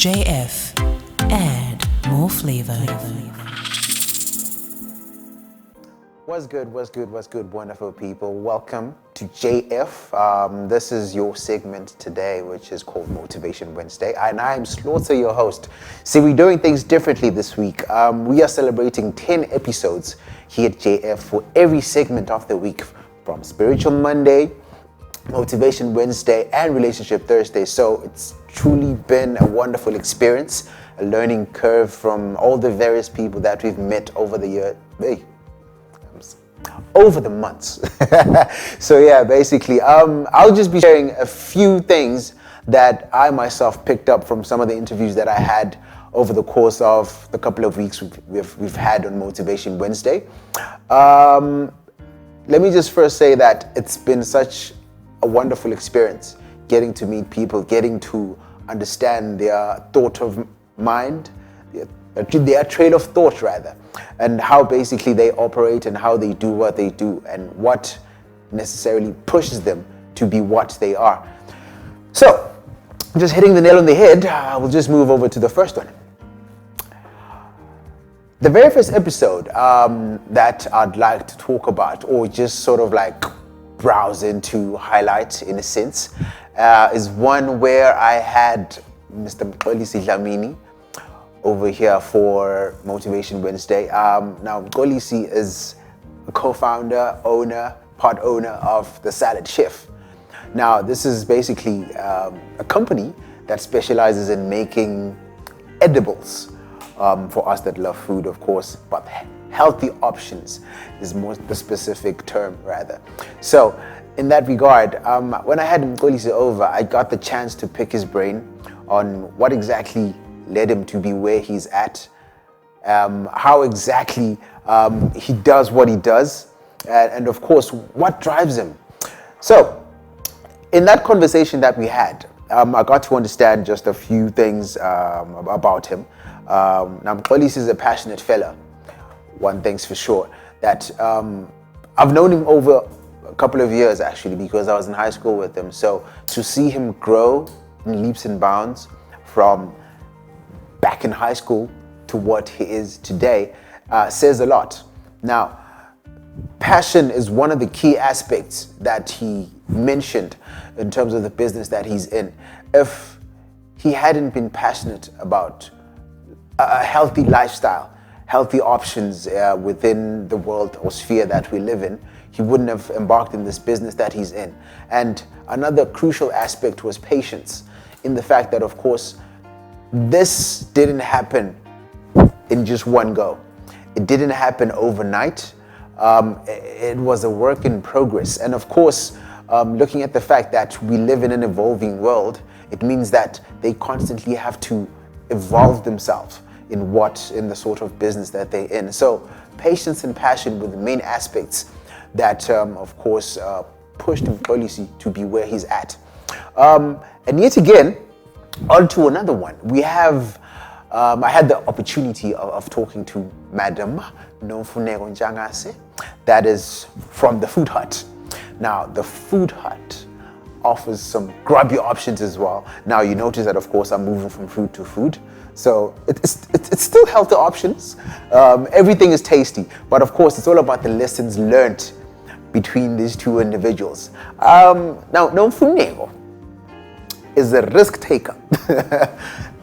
JF. Add more flavor. What's good, wonderful people? Welcome to JF. This is your segment today, which is called Motivation Wednesday. And I'm Slaughter, your host. See, we're doing things differently this week. We are celebrating 10 episodes here at JF for every segment of the week, from Spiritual Monday, Motivation Wednesday, and Relationship Thursday. So it's truly been a wonderful experience, a learning curve from all the various people that we've met over the year. Over the months. So yeah, basically, I'll just be sharing a few things that I myself picked up from some of the interviews that I had over the course of the couple of weeks we've had on Motivation Wednesday. Let me just first say that it's been such a wonderful experience getting to meet people, getting to understand their thought of mind, their trail of thought rather, and how basically they operate and how they do what they do and what necessarily pushes them to be what they are. So, just hitting the nail on the head, we'll just move over to the first one. The very first episode that I'd like to talk about, or just sort of like browse into, highlight in a sense, is one where I had Mr. Mxolisi Dlamini over here for Motivation Wednesday. Now, Mxolisi is a co-founder, part owner of The Salad Chef. Now, this is basically a company that specializes in making edibles for us that love food, of course, but healthy options is more the specific term rather. So, in that regard, when I had Mxolisi over, I got the chance to pick his brain on what exactly led him to be where he's at, how exactly he does what he does, and of course, what drives him. So, in that conversation that we had, I got to understand just a few things about him. Now, Mxolisi is a passionate fella, one thing's for sure, that I've known him over a couple of years actually, because I was in high school with him. So, to see him grow in leaps and bounds from back in high school to what he is today says a lot. Now, passion is one of the key aspects that he mentioned in terms of the business that he's in. If he hadn't been passionate about a healthy lifestyle, healthy options within the world or sphere that we live in, he wouldn't have embarked in this business that he's in. And another crucial aspect was patience, in the fact that, of course, this didn't happen in just one go. It didn't happen overnight. It was a work in progress. And of course, looking at the fact that we live in an evolving world, it means that they constantly have to evolve themselves in the sort of business that they're in. So patience and passion were the main aspects that, of course, pushed Mxolisi to be where he's at. And yet again, on to another one. We have, I had the opportunity of talking to Madam Nomfuneko Njangase, that is from the Food Hut. Now, the Food Hut offers some grubby options as well. Now, you notice that, of course, I'm moving from food to food. So it's still healthy options. Everything is tasty. But of course, it's all about the lessons learned between these two individuals. Now, Nomfuneko is a risk taker.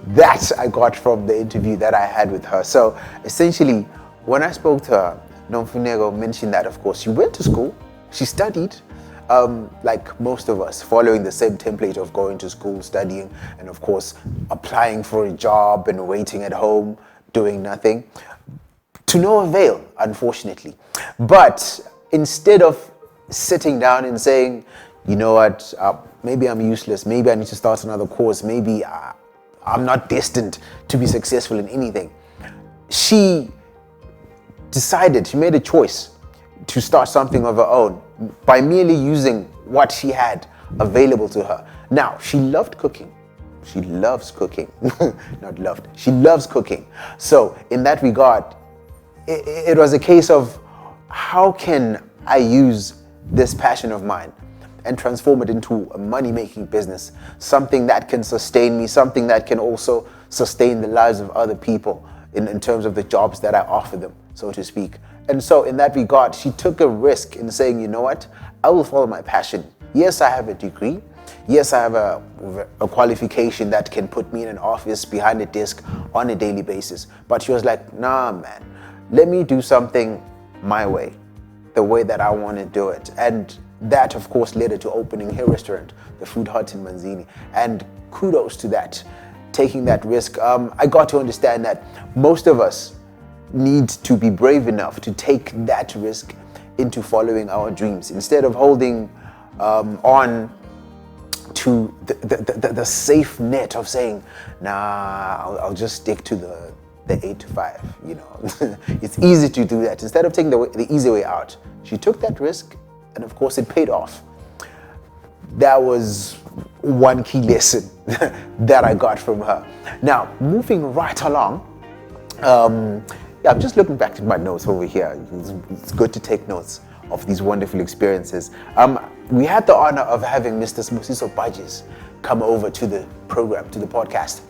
That I got from the interview that I had with her. So essentially, when I spoke to her, Nomfuneko mentioned that, of course, she went to school, she studied, like most of us, following the same template of going to school, studying, and of course, applying for a job and waiting at home, doing nothing, to no avail, unfortunately. But instead of sitting down and saying, you know what, maybe I'm useless, maybe I need to start another course, maybe I'm not destined to be successful in anything, she made a choice to start something of her own by merely using what she had available to her. Now, she loved cooking. She loves cooking. Not loved. She loves cooking. So in that regard, it was a case of, how can I use this passion of mine and transform it into a money-making business, something that can sustain me, something that can also sustain the lives of other people in terms of the jobs that I offer them, so to speak. And so in that regard, she took a risk in saying, you know what, I will follow my passion. Yes, I have a degree. Yes, I have a qualification that can put me in an office behind a desk on a daily basis. But she was like, nah, man, let me do something my way, the way that I want to do it. And that, of course, led her to opening her restaurant, the Food Hut in Manzini. And kudos to that, taking that risk. I got to understand that most of us need to be brave enough to take that risk into following our dreams instead of holding on to the safe net of saying, nah, I'll just stick to the 8 to 5, you know. It's easy to do that. Instead of taking the easy way out, she took that risk, and of course it paid off. That was one key lesson that I got from her. Now, moving right along, I'm just looking back at my notes over here. It's good to take notes of these wonderful experiences. We had the honor of having Mr. Smusiso Budges come over to the program, to the podcast,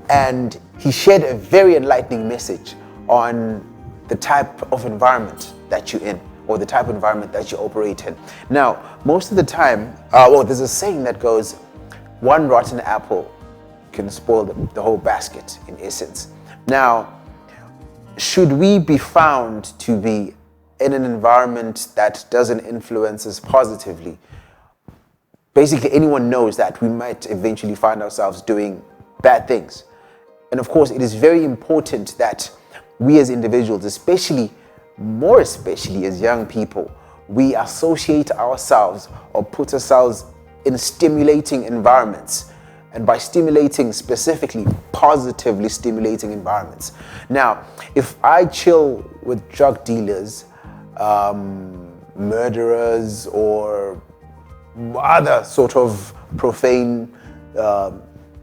and he shared a very enlightening message on the type of environment that you're in, or the type of environment that you operate in. Now, most of the time, there's a saying that goes, one rotten apple can spoil the whole basket, in essence. Now, should we be found to be in an environment that doesn't influence us positively, basically anyone knows that we might eventually find ourselves doing bad things. And of course, it is very important that we as individuals, more especially as young people, we associate ourselves or put ourselves in stimulating environments. And by stimulating, specifically positively stimulating environments. Now, if I chill with drug dealers, murderers, or other sort of profane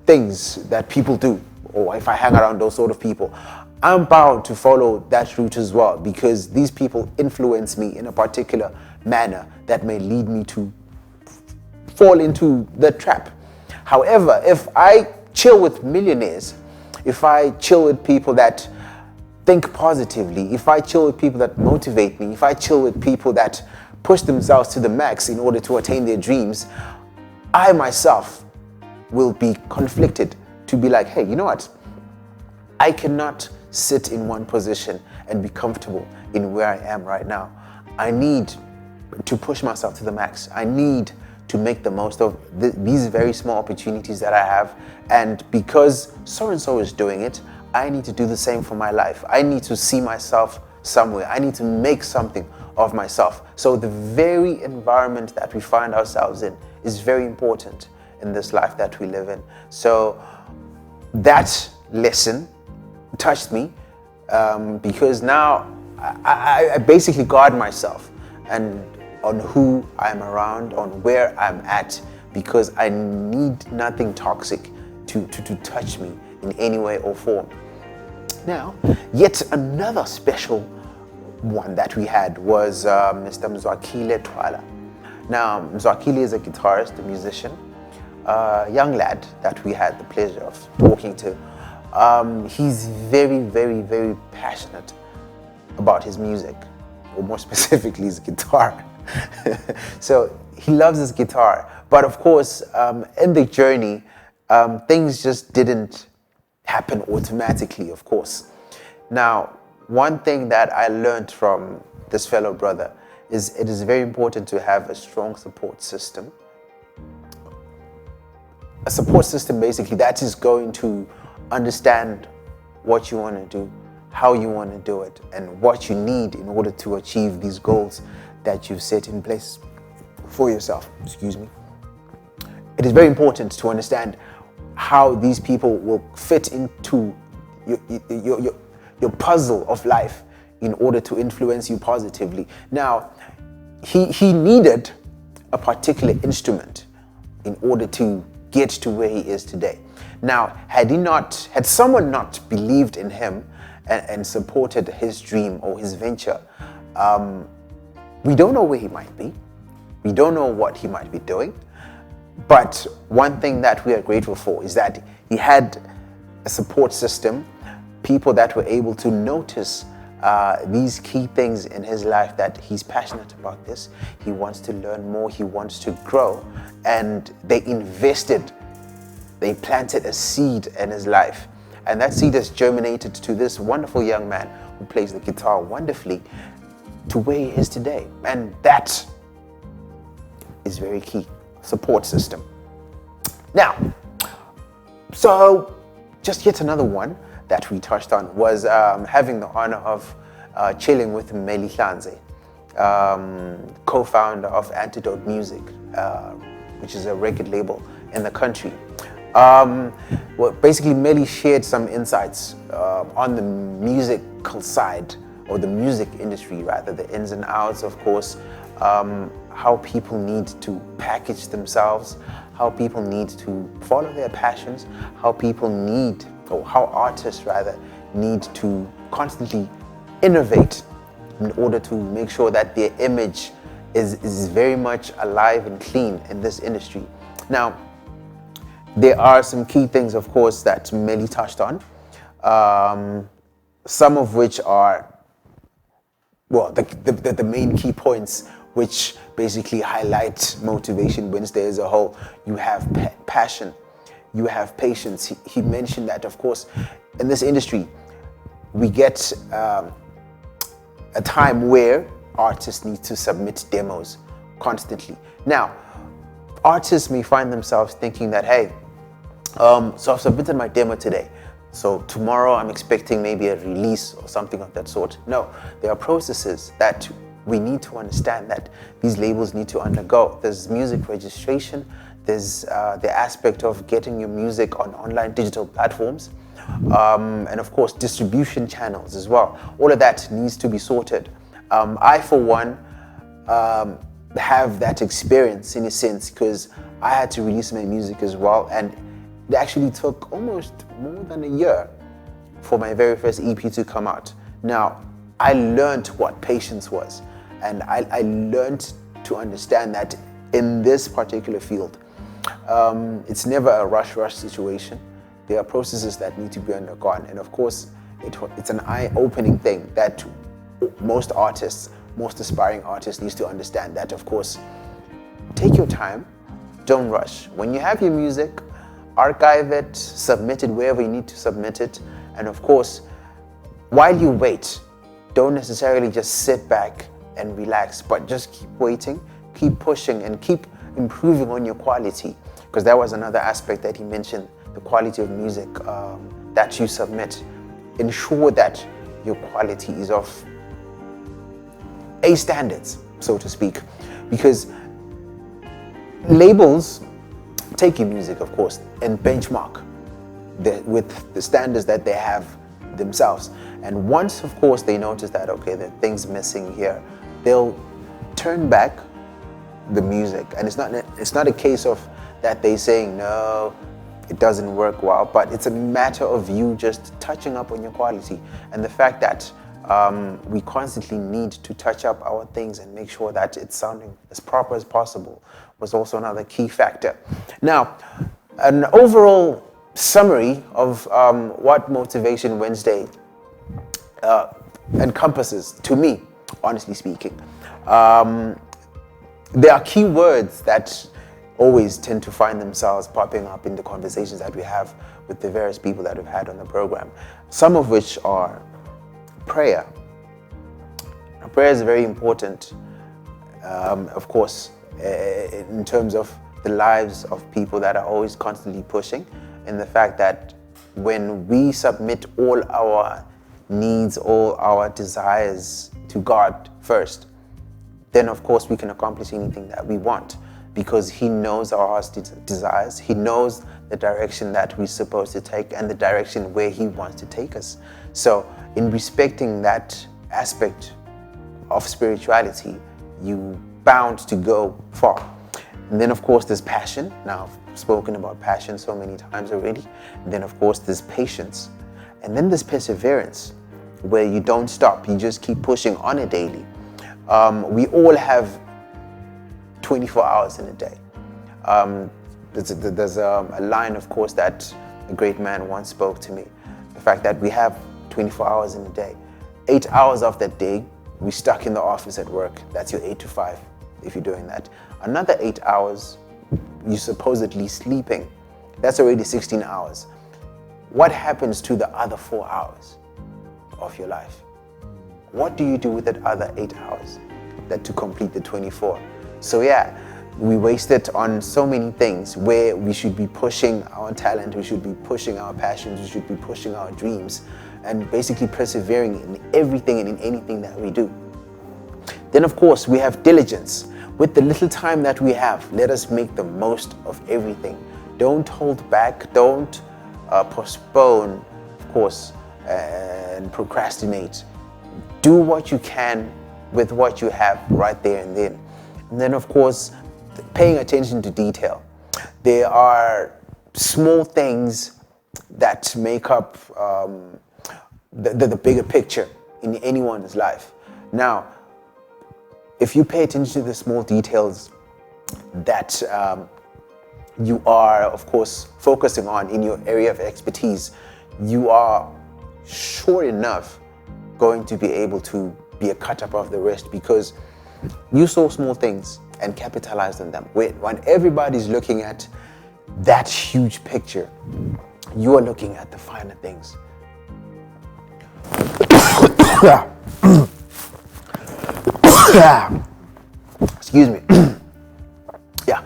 things that people do, or if I hang around those sort of people, I'm bound to follow that route as well, because these people influence me in a particular manner that may lead me to fall into the trap. However, if I chill with millionaires, if I chill with people that think positively, if I chill with people that motivate me, if I chill with people that push themselves to the max in order to attain their dreams, I myself will be conflicted to be like, hey, you know what? I cannot sit in one position and be comfortable in where I am right now. I need to push myself to the max. I need to make the most of these very small opportunities that I have. And because so-and-so is doing it, I need to do the same for my life. I need to see myself somewhere. I need to make something of myself. So the very environment that we find ourselves in is very important in this life that we live in. So that lesson touched me because now I basically guard myself and on who I'm around, on where I'm at, because I need nothing toxic to touch me in any way or form. Now, yet another special one that we had was Mr. Mzwakile Twala. Now, Mzwakile is a guitarist, a musician, a young lad that we had the pleasure of talking to. He's very, very, very passionate about his music, or more specifically his guitar. So he loves his guitar, but of course, in the journey, things just didn't happen automatically, of course. Now, one thing that I learned from this fellow brother is it is very important to have a strong support system. A support system, basically, that is going to understand what you want to do, how you want to do it, and what you need in order to achieve these goals that you've set in place for yourself. Excuse me. It is very important to understand how these people will fit into your puzzle of life in order to influence you positively. Now, he needed a particular instrument in order to get to where he is today. Now, had someone not believed in him and supported his dream or his venture, we don't know where he might be. We don't know what he might be doing. But one thing that we are grateful for is that he had a support system, people that were able to notice these key things in his life, that he's passionate about this, he wants to learn more, he wants to grow, and they planted a seed in his life. And that seed has germinated to this wonderful young man who plays the guitar wonderfully to where he is today. And that is very key, support system. Now, so just yet another one that we touched on was having the honor of chilling with Meli Hlanze, co-founder of Antidote Music, which is a record label in the country. Well, basically, Meli shared some insights on the musical side, or the music industry rather, the ins and outs, of course, how people need to package themselves, how people need to follow their passions, how people need, or how artists rather, need to constantly innovate in order to make sure that their image is very much alive and clean in this industry. Now, there are some key things, of course, that Meli touched on, some of which are, well, the main key points which basically highlight Motivation Wednesday as a whole. You have passion, you have patience. He mentioned that, of course, in this industry, we get a time where artists need to submit demos constantly. Now, artists may find themselves thinking that, hey, so I've submitted my demo today, so tomorrow I'm expecting maybe a release or something of that sort. No, there are processes that we need to understand that these labels need to undergo. There's music registration, there's the aspect of getting your music on online digital platforms, and of course distribution channels as well. All of that needs to be sorted. I, for one, have that experience in a sense, because I had to release my music as well, and it actually took almost more than a year for my very first EP to come out. Now, I learned what patience was, and I learned to understand that in this particular field, it's never a rush situation. There are processes that need to be undergone, and of course, it's an eye-opening thing that most artists, most aspiring artists needs to understand, that of course, take your time, don't rush. When you have your music, archive it, submit it wherever you need to submit it, and of course, while you wait, don't necessarily just sit back and relax, but just keep waiting, keep pushing, and keep improving on your quality, because that was another aspect that he mentioned, the quality of music that you submit. Ensure that your quality is of A standards, so to speak, because labels take your music, of course, and benchmark with the standards that they have themselves. And once, of course, they notice that, okay, there are things missing here, they'll turn back the music. And it's not a case of that they saying, no, it doesn't work well, but it's a matter of you just touching up on your quality. And the fact that we constantly need to touch up our things and make sure that it's sounding as proper as possible was also another key factor. Now, an overall summary of what Motivation Wednesday encompasses, to me, honestly speaking. There are key words that always tend to find themselves popping up in the conversations that we have with the various people that we've had on the program, some of which are prayer. Prayer is very important, of course, in terms of the lives of people that are always constantly pushing, and the fact that when we submit all our needs, all our desires to God first, then of course we can accomplish anything that we want, because He knows our heart's desires. He knows the direction that we're supposed to take and the direction where He wants to take us. So in respecting that aspect of spirituality, you bound to go far. And then of course there's passion. Now I've spoken about passion so many times already. And then of course there's patience. And then there's perseverance, where you don't stop, you just keep pushing on a daily. We all have 24 hours in a day. There's a line, of course, that a great man once spoke to me. The fact that we have 24 hours in a day. 8 hours of that day, we're stuck in the office at work. That's your 8 to 5, if you're doing that. Another 8 hours, you're supposedly sleeping. That's already 16 hours. What happens to the other 4 hours of your life? What do you do with that other 8 hours that to complete the 24? So yeah, we waste it on so many things where we should be pushing our talent, we should be pushing our passions, we should be pushing our dreams, and basically persevering in everything and in anything that we do. Then of course we have diligence. With the little time that we have, let us make the most of everything. Don't hold back, don't postpone, of course, and procrastinate. Do what you can with what you have right there and then. And then of course, paying attention to detail. There are small things that make up the bigger picture in anyone's life. Now, if you pay attention to the small details that you are, of course, focusing on in your area of expertise, you are sure enough going to be able to be a cut above the rest, because you saw small things and capitalized on them. When everybody's looking at that huge picture, you are looking at the finer things. Excuse me. Yeah.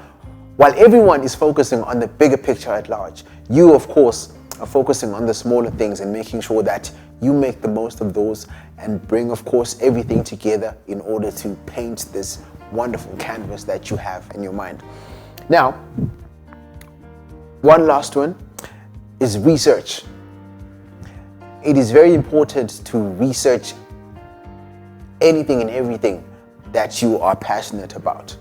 While everyone is focusing on the bigger picture at large, you, of course, are focusing on the smaller things and making sure that you make the most of those and bring, of course, everything together in order to paint this wonderful canvas that you have in your mind. Now, one last one is research. It is very important to research anything and everything that you are passionate about.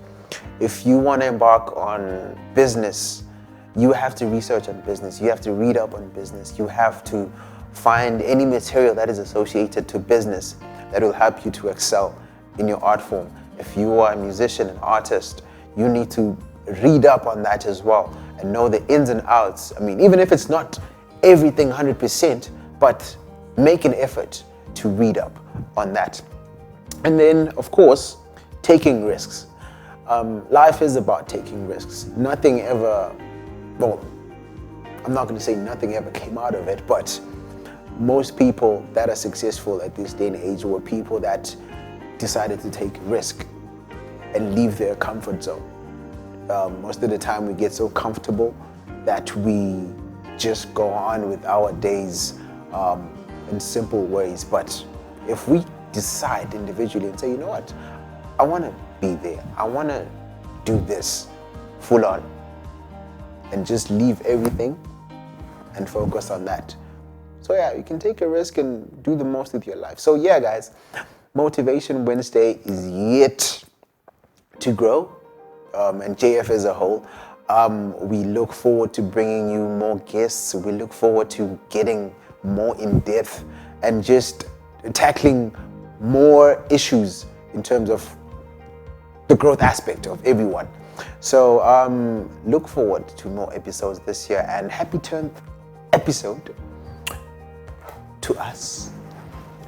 If you want to embark on business, you have to research on business. You have to read up on business. You have to find any material that is associated to business that will help you to excel in your art form. If you are a musician, an artist, you need to read up on that as well and know the ins and outs. I mean, even if it's not everything 100%, but make an effort to read up on that. And then, of course, taking risks. Life is about taking risks. Nothing ever, well, I'm not going to say nothing ever came out of it, but most people that are successful at this day and age were people that decided to take risk and leave their comfort zone. Most of the time we get so comfortable that we just go on with our days in simple ways. But if we decide individually and say, you know what, I want to be there, I want to do this full on, and just leave everything and focus on that. So yeah, you can take a risk and do the most with your life. So yeah, guys, Motivation Wednesday is yet to grow, and JF as a whole. We look forward to bringing you more guests. We look forward to getting more in depth and just tackling more issues in terms of the growth aspect of everyone. So look forward to more episodes this year, and happy 10th episode to us,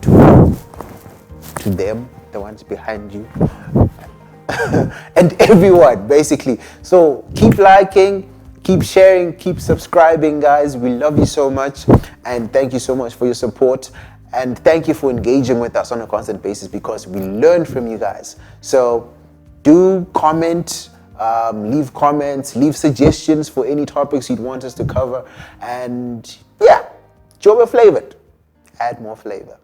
to them, the ones behind you, and everyone basically. So keep liking, keep sharing, keep subscribing, guys. We love you so much, and thank you so much for your support, and thank you for engaging with us on a constant basis, because we learn from you guys. So do comment, leave comments, leave suggestions for any topics you'd want us to cover, and yeah, Joba flavored, add more flavor.